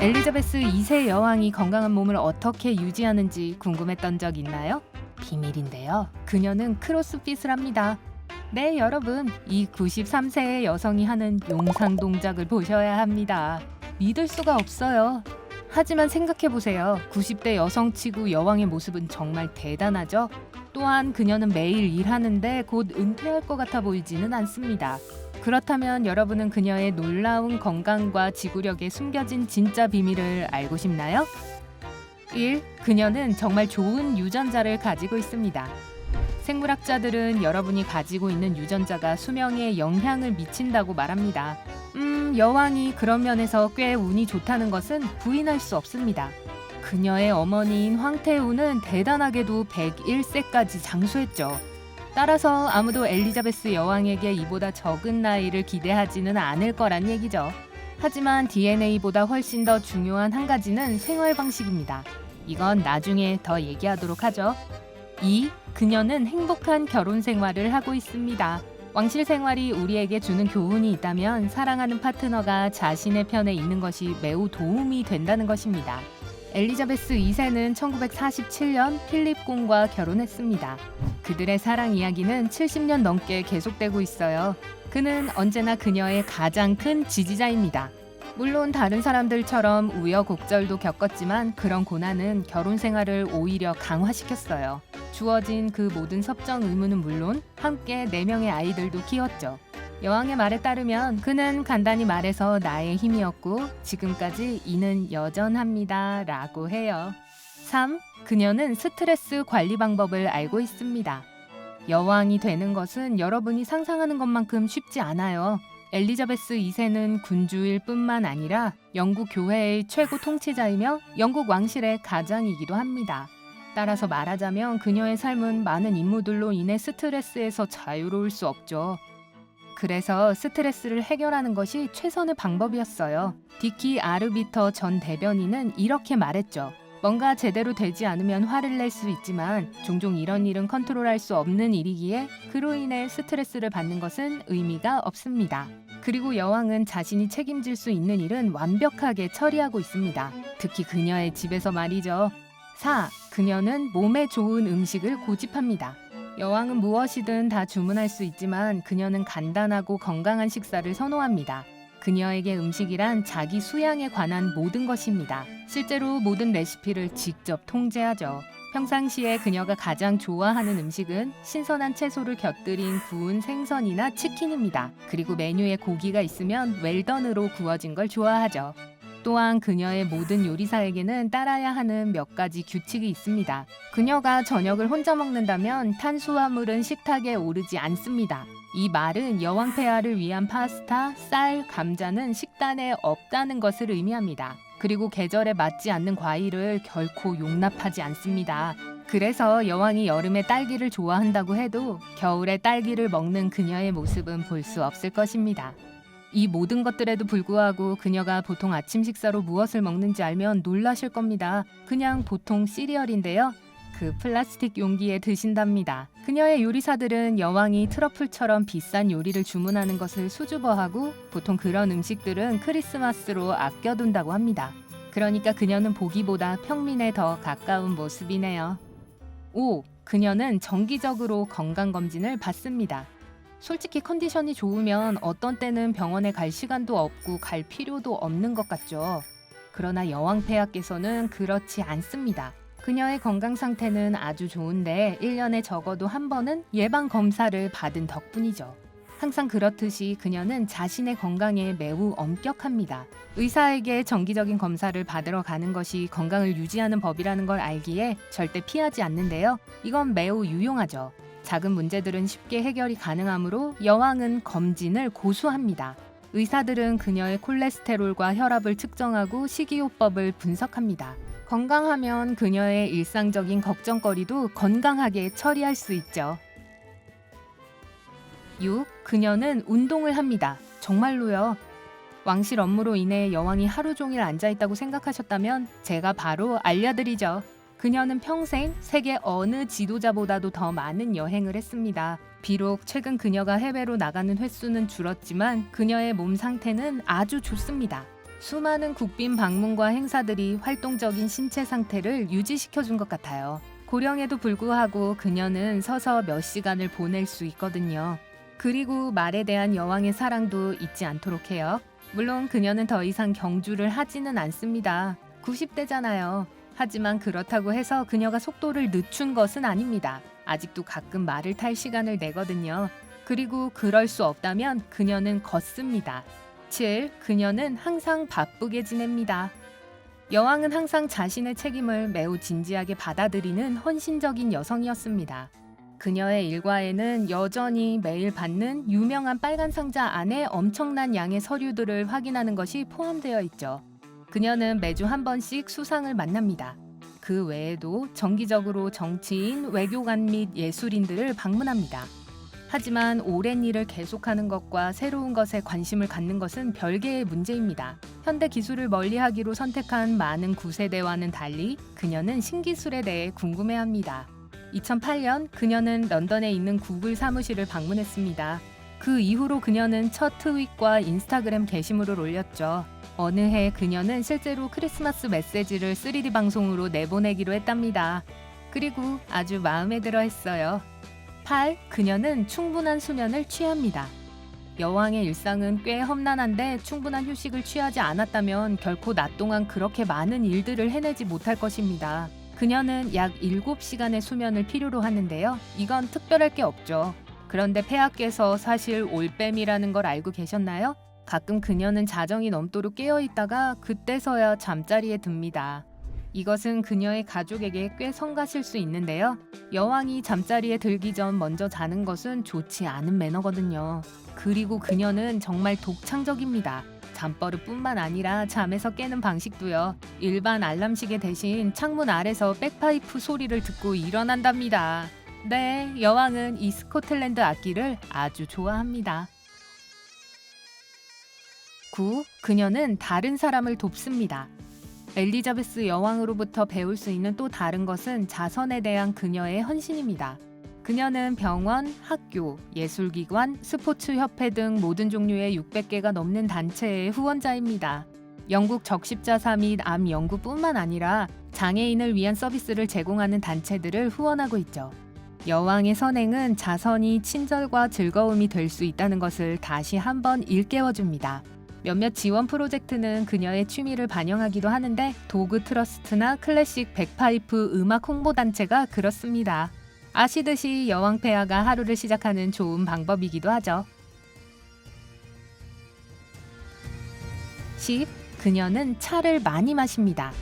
엘리자베스 2세 여왕이 건강한 몸을 어떻게 유지하는지 궁금했던 적 있나요? 비밀인데요. 그녀는 크로스핏을 합니다. 네, 여러분, 이 93세의 여성이 하는 용상 동작을 보셔야 합니다. 믿을 수가 없어요. 하지만 생각해보세요. 90대 여성치고 여왕의 모습은 정말 대단하죠? 또한 그녀는 매일 일하는데 곧 은퇴할 것 같아 보이지는 않습니다. 그렇다면 여러분은 그녀의 놀라운 건강과 지구력에 숨겨진 진짜 비밀을 알고 싶나요? 1. 그녀는 정말 좋은 유전자를 가지고 있습니다. 생물학자들은 여러분이 가지고 있는 유전자가 수명에 영향을 미친다고 말합니다. 여왕이 그런 면에서 꽤 운이 좋다는 것은 부인할 수 없습니다. 그녀의 어머니인 황태우는 대단하게도 101세까지 장수했죠. 따라서 아무도 엘리자베스 여왕에게 이보다 적은 나이를 기대하지는 않을 거란 얘기죠. 하지만 DNA보다 훨씬 더 중요한 한 가지는 생활 방식입니다. 이건 나중에 더 얘기하도록 하죠. 2. 그녀는 행복한 결혼 생활을 하고 있습니다. 왕실 생활이 우리에게 주는 교훈이 있다면 사랑하는 파트너가 자신의 편에 있는 것이 매우 도움이 된다는 것입니다. 엘리자베스 2세는 1947년 필립 공과 결혼했습니다. 그들의 사랑 이야기는 70년 넘게 계속되고 있어요. 그는 언제나 그녀의 가장 큰 지지자입니다. 물론 다른 사람들처럼 우여곡절도 겪었지만 그런 고난은 결혼 생활을 오히려 강화시켰어요. 주어진 그 모든 섭정 의무는 물론 함께 4명의 아이들도 키웠죠. 여왕의 말에 따르면 그는 간단히 말해서 나의 힘이었고 지금까지 이는 여전합니다 라고 해요. 3. 그녀는 스트레스 관리 방법을 알고 있습니다. 여왕이 되는 것은 여러분이 상상하는 것만큼 쉽지 않아요. 엘리자베스 2세는 군주일 뿐만 아니라 영국 교회의 최고 통치자이며 영국 왕실의 가장이기도 합니다. 따라서 말하자면 그녀의 삶은 많은 임무들로 인해 스트레스에서 자유로울 수 없죠. 그래서 스트레스를 해결하는 것이 최선의 방법이었어요. 디키 아르비터 전 대변인은 이렇게 말했죠. 뭔가 제대로 되지 않으면 화를 낼 수 있지만 종종 이런 일은 컨트롤할 수 없는 일이기에 그로 인해 스트레스를 받는 것은 의미가 없습니다. 그리고 여왕은 자신이 책임질 수 있는 일은 완벽하게 처리하고 있습니다. 특히 그녀의 집에서 말이죠. 4. 그녀는 몸에 좋은 음식을 고집합니다. 여왕은 무엇이든 다 주문할 수 있지만 그녀는 간단하고 건강한 식사를 선호합니다. 그녀에게 음식이란 자기 수양에 관한 모든 것입니다. 실제로 모든 레시피를 직접 통제하죠. 평상시에 그녀가 가장 좋아하는 음식은 신선한 채소를 곁들인 구운 생선이나 치킨입니다. 그리고 메뉴에 고기가 있으면 웰던으로 구워진 걸 좋아하죠. 또한 그녀의 모든 요리사에게는 따라야 하는 몇 가지 규칙이 있습니다. 그녀가 저녁을 혼자 먹는다면 탄수화물은 식탁에 오르지 않습니다. 이 말은 여왕 폐하를 위한 파스타, 쌀, 감자는 식단에 없다는 것을 의미합니다. 그리고 계절에 맞지 않는 과일을 결코 용납하지 않습니다. 그래서 여왕이 여름에 딸기를 좋아한다고 해도 겨울에 딸기를 먹는 그녀의 모습은 볼 수 없을 것입니다. 이 모든 것들에도 불구하고 그녀가 보통 아침 식사로 무엇을 먹는지 알면 놀라실 겁니다. 그냥 보통 시리얼인데요. 그 플라스틱 용기에 드신답니다. 그녀의 요리사들은 여왕이 트러플처럼 비싼 요리를 주문하는 것을 수줍어하고 보통 그런 음식들은 크리스마스로 아껴둔다고 합니다. 그러니까 그녀는 보기보다 평민에 더 가까운 모습이네요. 5. 그녀는 정기적으로 건강검진을 받습니다. 솔직히 컨디션이 좋으면 어떤 때는 병원에 갈 시간도 없고 갈 필요도 없는 것 같죠. 그러나 여왕 폐하께서는 그렇지 않습니다. 그녀의 건강 상태는 아주 좋은데 1년에 적어도 한 번은 예방 검사를 받은 덕분이죠. 항상 그렇듯이 그녀는 자신의 건강에 매우 엄격합니다. 의사에게 정기적인 검사를 받으러 가는 것이 건강을 유지하는 법이라는 걸 알기에 절대 피하지 않는데요. 이건 매우 유용하죠. 작은 문제들은 쉽게 해결이 가능하므로 여왕은 검진을 고수합니다. 의사들은 그녀의 콜레스테롤과 혈압을 측정하고 식이요법을 분석합니다. 건강하면 그녀의 일상적인 걱정거리도 건강하게 처리할 수 있죠. 6. 그녀는 운동을 합니다. 정말로요. 왕실 업무로 인해 여왕이 하루 종일 앉아있다고 생각하셨다면 제가 바로 알려드리죠. 그녀는 평생 세계 어느 지도자보다도 더 많은 여행을 했습니다. 비록 최근 그녀가 해외로 나가는 횟수는 줄었지만 그녀의 몸 상태는 아주 좋습니다. 수많은 국빈 방문과 행사들이 활동적인 신체 상태를 유지시켜준 것 같아요. 고령에도 불구하고 그녀는 서서 몇 시간을 보낼 수 있거든요. 그리고 말에 대한 여왕의 사랑도 잊지 않도록 해요. 물론 그녀는 더 이상 경주를 하지는 않습니다. 90대잖아요. 하지만 그렇다고 해서 그녀가 속도를 늦춘 것은 아닙니다. 아직도 가끔 말을 탈 시간을 내거든요. 그리고 그럴 수 없다면 그녀는 걷습니다. 7. 그녀는 항상 바쁘게 지냅니다. 여왕은 항상 자신의 책임을 매우 진지하게 받아들이는 헌신적인 여성이었습니다. 그녀의 일과에는 여전히 매일 받는 유명한 빨간 상자 안에 엄청난 양의 서류들을 확인하는 것이 포함되어 있죠. 그녀는 매주 한 번씩 수상을 만납니다. 그 외에도 정기적으로 정치인, 외교관 및 예술인들을 방문합니다. 하지만 오랜 일을 계속하는 것과 새로운 것에 관심을 갖는 것은 별개의 문제입니다. 현대 기술을 멀리하기로 선택한 많은 구세대와는 달리 그녀는 신기술에 대해 궁금해합니다. 2008년 그녀는 런던에 있는 구글 사무실을 방문했습니다. 그 이후로 그녀는 첫 트윗과 인스타그램 게시물을 올렸죠. 어느 해 그녀는 실제로 크리스마스 메시지를 3D 방송으로 내보내기로 했답니다. 그리고 아주 마음에 들어 했어요. 8. 그녀는 충분한 수면을 취합니다. 여왕의 일상은 꽤 험난한데 충분한 휴식을 취하지 않았다면 결코 낮 동안 그렇게 많은 일들을 해내지 못할 것입니다. 그녀는 약 7시간의 수면을 필요로 하는데요. 이건 특별할 게 없죠. 그런데 폐하께서 사실 올빼미라는 걸 알고 계셨나요? 가끔 그녀는 자정이 넘도록 깨어있다가 그때서야 잠자리에 듭니다. 이것은 그녀의 가족에게 꽤 성가실 수 있는데요. 여왕이 잠자리에 들기 전 먼저 자는 것은 좋지 않은 매너거든요. 그리고 그녀는 정말 독창적입니다. 잠버릇뿐만 아니라 잠에서 깨는 방식도요. 일반 알람시계 대신 창문 아래서 백파이프 소리를 듣고 일어난답니다. 네, 여왕은 이 스코틀랜드 악기를 아주 좋아합니다. 9. 그녀는 다른 사람을 돕습니다. 엘리자베스 여왕으로부터 배울 수 있는 또 다른 것은 자선에 대한 그녀의 헌신입니다. 그녀는 병원, 학교, 예술기관, 스포츠협회 등 모든 종류의 600개가 넘는 단체의 후원자입니다. 영국 적십자사 및 암 연구뿐만 아니라 장애인을 위한 서비스를 제공하는 단체들을 후원하고 있죠. 여왕의 선행은 자선이 친절과 즐거움이 될 수 있다는 것을 다시 한번 일깨워줍니다. 몇몇 지원 프로젝트는 그녀의 취미를 반영하기도 하는데 도그 트러스트나 클래식 백파이프 음악 홍보단체가 그렇습니다. 아시듯이 여왕 폐하가 하루를 시작하는 좋은 방법이기도 하죠. 10. 그녀는 차를 많이 마십니다.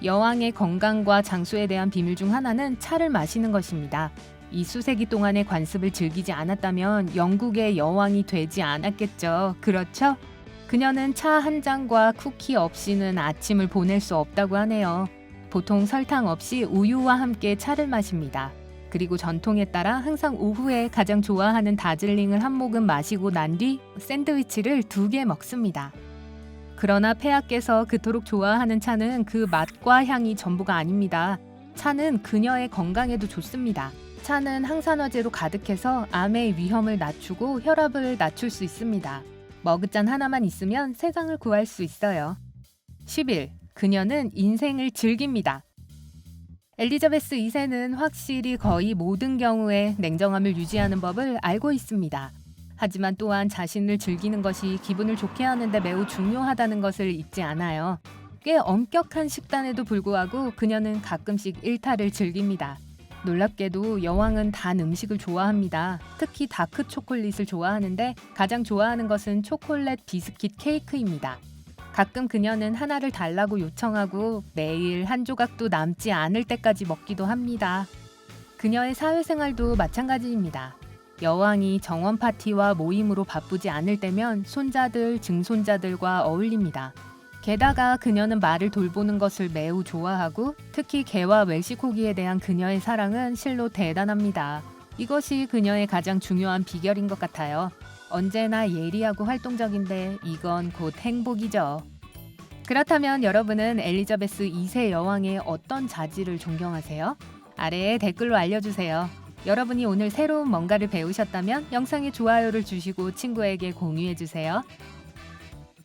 여왕의 건강과 장수에 대한 비밀 중 하나는 차를 마시는 것입니다. 이 수세기 동안의 관습을 즐기지 않았다면 영국의 여왕이 되지 않았겠죠. 그렇죠? 그녀는 차 한 잔과 쿠키 없이는 아침을 보낼 수 없다고 하네요. 보통 설탕 없이 우유와 함께 차를 마십니다. 그리고 전통에 따라 항상 오후에 가장 좋아하는 다즐링을 한 모금 마시고 난 뒤 샌드위치를 2개 먹습니다. 그러나 폐하께서 그토록 좋아하는 차는 그 맛과 향이 전부가 아닙니다. 차는 그녀의 건강에도 좋습니다. 차는 항산화제로 가득해서 암의 위험을 낮추고 혈압을 낮출 수 있습니다. 머그잔 하나만 있으면 세상을 구할 수 있어요. 11. 그녀는 인생을 즐깁니다. 엘리자베스 2세는 확실히 거의 모든 경우에 냉정함을 유지하는 법을 알고 있습니다. 하지만 또한 자신을 즐기는 것이 기분을 좋게 하는데 매우 중요하다는 것을 잊지 않아요. 꽤 엄격한 식단에도 불구하고 그녀는 가끔씩 일탈을 즐깁니다. 놀랍게도 여왕은 단 음식을 좋아합니다. 특히 다크 초콜릿을 좋아하는데 가장 좋아하는 것은 초콜릿 비스킷 케이크입니다. 가끔 그녀는 하나를 달라고 요청하고 매일 한 조각도 남지 않을 때까지 먹기도 합니다. 그녀의 사회생활도 마찬가지입니다. 여왕이 정원 파티와 모임으로 바쁘지 않을 때면 손자들, 증손자들과 어울립니다. 게다가 그녀는 말을 돌보는 것을 매우 좋아하고 특히 개와 웰시코기에 대한 그녀의 사랑은 실로 대단합니다. 이것이 그녀의 가장 중요한 비결인 것 같아요. 언제나 예리하고 활동적인데 이건 곧 행복이죠. 그렇다면 여러분은 엘리자베스 2세 여왕의 어떤 자질을 존경하세요? 아래에 댓글로 알려주세요. 여러분이 오늘 새로운 뭔가를 배우셨다면 영상에 좋아요를 주시고 친구에게 공유해주세요.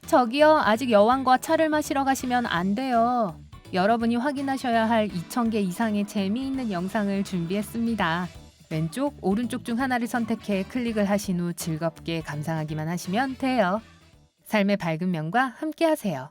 저기요, 아직 여왕과 차를 마시러 가시면 안 돼요. 여러분이 확인하셔야 할 2,000개 이상의 재미있는 영상을 준비했습니다. 왼쪽, 오른쪽 중 하나를 선택해 클릭을 하신 후 즐겁게 감상하기만 하시면 돼요. 삶의 밝은 면과 함께 하세요.